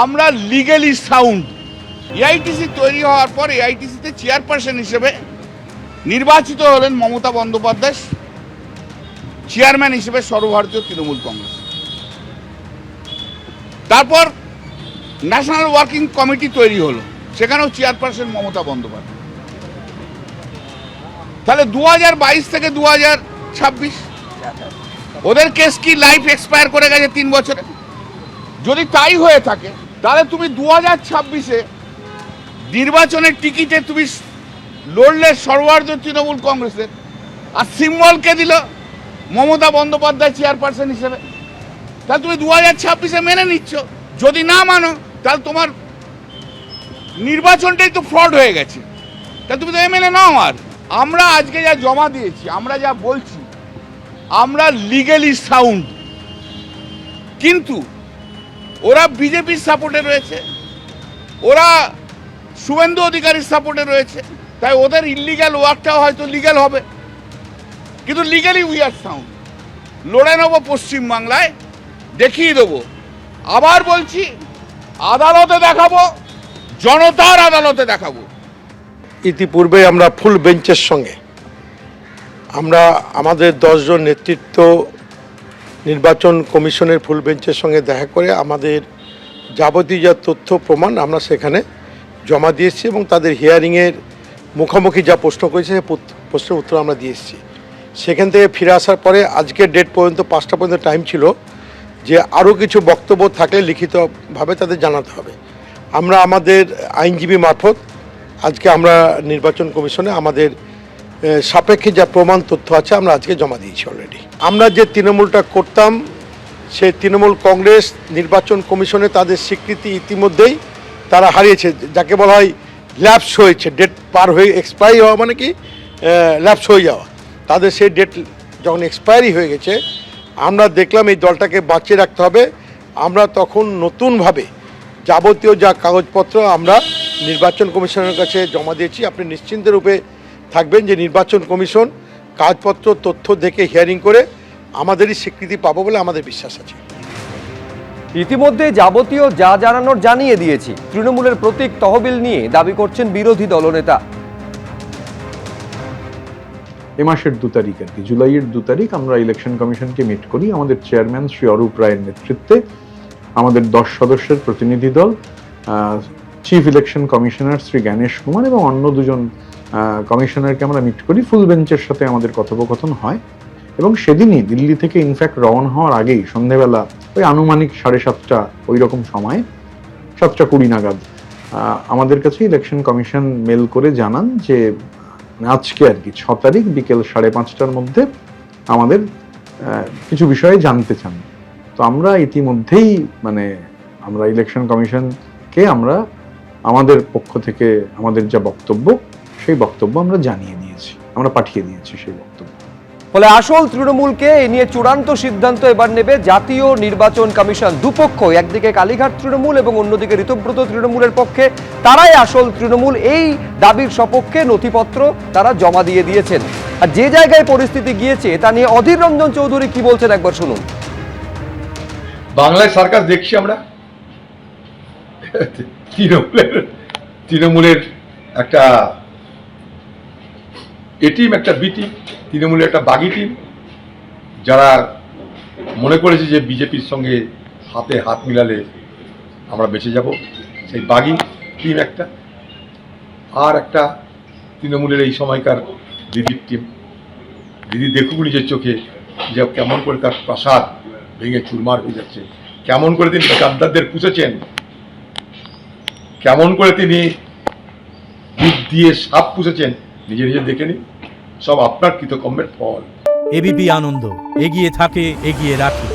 আমরা legally sound. AITC তৈরি হওয়ার পর এআইটিসিতে চেয়ারপারসন হিসেবে নির্বাচিত হলেন মমতা বন্দ্যোপাধ্যায়, চেয়ারম্যান হিসেবে সর্বভারতীয় তৃণমূল কংগ্রেস। তারপর ন্যাশনাল ওয়ার্কিং কমিটি তৈরি হলো, সেখানেও চেয়ারপারসন মমতা বন্দ্যোপাধ্যায়। তাহলে 2022 থেকে 2026 ওদের কেস কি লাইফ এক্সপায়ার করে গেছে 3 বছরে? যদি তাই হয়ে থাকে তাহলে তুমি 2026-এ নির্বাচনের টিকিটে তুমি লড়লে সর্বভারতীয় তৃণমূল কংগ্রেসের, আর সিম্বলকে দিল মমতা বন্দ্যোপাধ্যায় চেয়ারপারসন হিসেবে। তাহলে তুমি 2026-এ মেনে নিচ্ছ। যদি না মানো তাহলে তোমার নির্বাচনটাই তো ফ্রড হয়ে গেছে। তাহলে তুমি তো এমএলএ নাও। আর আমরা আজকে যা জমা দিয়েছি, আমরা যা বলছি, আমরা লিগ্যালি সাউন্ড, কিন্তু ওরা বিজেপির সাপোর্টে রয়েছে, ওরা শুভেন্দু অধিকারীর সাপোর্টে রয়েছে, তাই ওদের ইলিগ্যাল ওয়ার্কটাও হয়তো লিগ্যাল হবে, কিন্তু লিগ্যালি উই আর সাউন্ড। লড়ে নেবো পশ্চিমবাংলায়, দেখিয়ে দেবো। আবার বলছি, আদালতে দেখাবো, জনতার আদালতে দেখাবো। ইতিপূর্বে আমরা ফুল বেঞ্চের সঙ্গে আমরা আমাদের 10 জন নেতৃত্ব নির্বাচন কমিশনের ফুল বেঞ্চের সঙ্গে দেখা করে আমাদের যাবতীয় যা তথ্য প্রমাণ আমরা সেখানে জমা দিয়েছি এবং তাদের হিয়ারিংয়ের মুখোমুখি যা প্রশ্ন করেছে সেই প্রশ্নের উত্তর আমরা দিয়ে এসেছি। সেখান থেকে ফিরে আসার পরে আজকের ডেট পর্যন্ত 5টা পর্যন্ত টাইম ছিল যে আরও কিছু বক্তব্য থাকলে লিখিতভাবে তাদের জানাতে হবে। আমরা আমাদের আইনজীবী মারফত আজকে আমরা নির্বাচন কমিশনে আমাদের সাপেক্ষে যা প্রমাণ তথ্য আছে আমরা আজকে জমা দিয়েছি অলরেডি। আমরা যে তৃণমূলটা করতাম সেই তৃণমূল কংগ্রেস নির্বাচন কমিশনে তাদের স্বীকৃতি ইতিমধ্যেই তারা হারিয়েছে, যাকে বলা হয় ল্যাপস হয়েছে। ডেট পার হয়ে এক্সপায়ারি হওয়া মানে কি ল্যাপস হয়ে যাওয়া। তাদের সেই ডেট যখন এক্সপায়ারি হয়ে গেছে, আমরা দেখলাম এই দলটাকে বাঁচিয়ে রাখতে হবে। আমরা তখন নতুনভাবে যাবতীয় যা কাগজপত্র আমরা নির্বাচন কমিশনের কাছে জমা দিয়েছি। আপনি নিশ্চিন্ত রূপে থাকবেন যে নির্বাচন কমিশন কাগজপত্র তথ্য দেখে হিয়ারিং করে আমাদেরই স্বীকৃতি পাবো বলে আমাদের বিশ্বাস আছে। ইতিমধ্যে যাবতীয় যা জানানোর জানিয়ে দিয়েছি। তৃণমূলের প্রতীক তহবিল নিয়ে দাবি করছেন বিরোধী দলনেতা। এ মাসের 2 তারিখ আর কি, জুলাইয়ের 2 তারিখ আমরা ইলেকশন কমিশনকে মিট করি। আমাদের চেয়ারম্যান শ্রী অরূপ রায়ের নেতৃত্বে আমাদের 10 সদস্যের প্রতিনিধি দল, chief election commissioner Shri Gyanesh Kumar এবং অন্য 2 জন কমিশনারকে আমরা মিট করি। ফুল বেঞ্চের সাথে আমাদের কথোপকথন হয় এবং সেদিনই দিল্লি থেকে ইনফ্যাক্ট রওনা হওয়ার আগেই সন্ধ্যেবেলা ওই আনুমানিক 7:30 ওই রকম সময়ে 7:20 নাগাদ আমাদের কাছে ইলেকশন কমিশন মেল করে জানান যে আজকে আর কি 6 তারিখ বিকেল 5:30টার মধ্যে আমাদের কিছু বিষয়ে জানতে চান। তো আমরা ইতিমধ্যেই আমরা ইলেকশন কমিশনকে আমরা আমাদের পক্ষ থেকে আমাদের যা বক্তব্য সেই বক্তব্য আমরা জানিয়ে দিয়েছি, আমরা পাঠিয়ে দিয়েছি সেই বক্তব্য। ফলে আসল তৃণমূলকে এ নিয়ে চূড়ান্ত সিদ্ধান্ত এবার নেবে জাতীয় নির্বাচন কমিশন। দুপক্ষ, একদিকে কালীঘাট তৃণমূল এবং অন্যদিকে ঋতব্রত তৃণমূলের পক্ষে, তারাই আসল তৃণমূল। এই দাবির সপক্ষে নথিপত্র তারা জমা দিয়ে দিয়েছেন। আর যে জায়গায় পরিস্থিতি গিয়েছে তা নিয়ে অধীর রঞ্জন চৌধুরী কি বলছেন একবার শুনুন। বাংলায় সরকার দেখছি আমরা তৃণমূলের একটা এ টিম, একটা বি টিম, তৃণমূলের একটা বাগি টিম, যারা মনে করেছে যে বিজেপির সঙ্গে হাতে হাত মিলালে আমরা বেঁচে যাব। সেই বাগি টিম একটা, আর একটা তৃণমূলের এই সময়কার দিদির টিম। দিদি দেখুক নিজের চোখে যে কেমন করে তার প্রাসাদ ভেঙে চুরমার হয়ে যাচ্ছে, কেমন করে তিনি গাদ্দারদের পুষেছেন, কেমন করে তিনি দুধ দিয়ে সাপ পুষেছেন, নিজে নিজে দেখে নিন। সব আপনার কৃতকর্মের ফল। এবিপি আনন্দ, এগিয়ে থাকে, এগিয়ে রাখে।